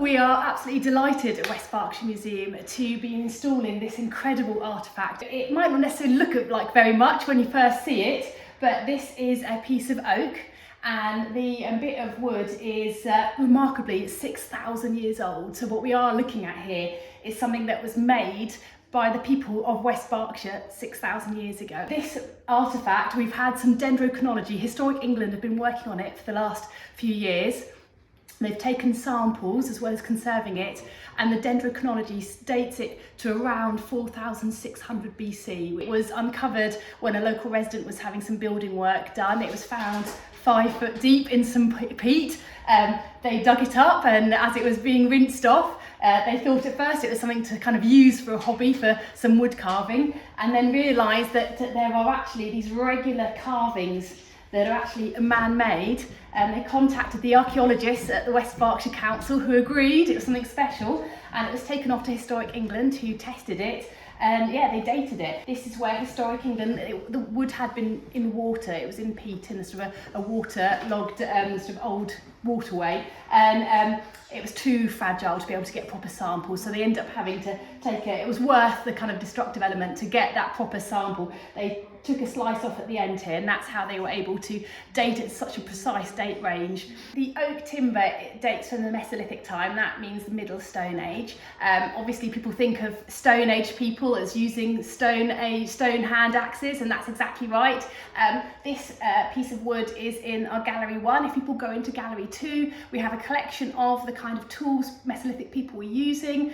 We are absolutely delighted at West Berkshire Museum to be installing this incredible artefact. It might not necessarily look like very much when you first see it, but this is a piece of oak, and the bit of wood is remarkably 6,000 years old. So what we are looking at here is something that was made by the people of West Berkshire 6,000 years ago. This artefact, we've had some dendrochronology. Historic England have been working on it for the last few years. They've taken samples as well as conserving it, and the dendrochronology dates it to around 4,600 BC. It was uncovered when a local resident was having some building work done. It was found 5 foot deep in some peat. They dug it up, and as it was being rinsed off, they thought at first it was something to kind of use for a hobby for some wood carving, and then realised that there are actually these regular carvings that are actually man-made. They contacted the archaeologists at the West Berkshire Council, who agreed it was something special, and it was taken off to Historic England, who tested it, and yeah, they dated it. This is where Historic England, the wood had been in water. It was in peat in a sort of a waterlogged sort of old waterway, and it was too fragile to be able to get proper samples, so they ended up having to take it. It was worth the kind of destructive element to get that proper sample. They took a slice off at the end here, and that's how they were able to date it such a precise date range. The oak timber, it dates from the Mesolithic time. That means the Middle Stone Age. Obviously people think of Stone Age people as using stone hand axes, and that's exactly right. This piece of wood is in our Gallery 1. If people go into Gallery 2, we have a collection of the kind of tools Mesolithic people were using.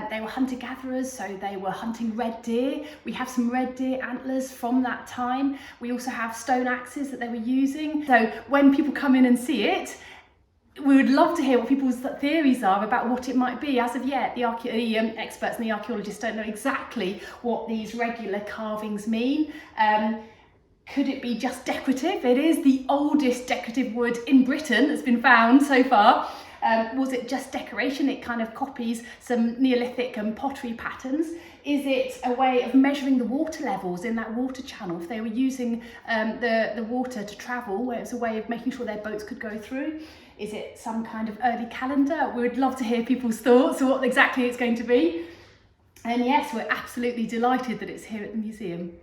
They were hunter-gatherers, so they were hunting red deer. We have some red deer antlers from that time. We also have stone axes that they were using. So when people come in and see it, we would love to hear what people's theories are about what it might be. As of yet, the experts and the archaeologists don't know exactly what these regular carvings mean. Could it be just decorative? It is the oldest decorative wood in Britain that's been found so far. Was it just decoration? It kind of copies some Neolithic and pottery patterns. Is it a way of measuring the water levels in that water channel? If they were using the water to travel, where it's a way of making sure their boats could go through? Is it some kind of early calendar? We would love to hear people's thoughts on what exactly it's going to be. And yes, we're absolutely delighted that it's here at the museum.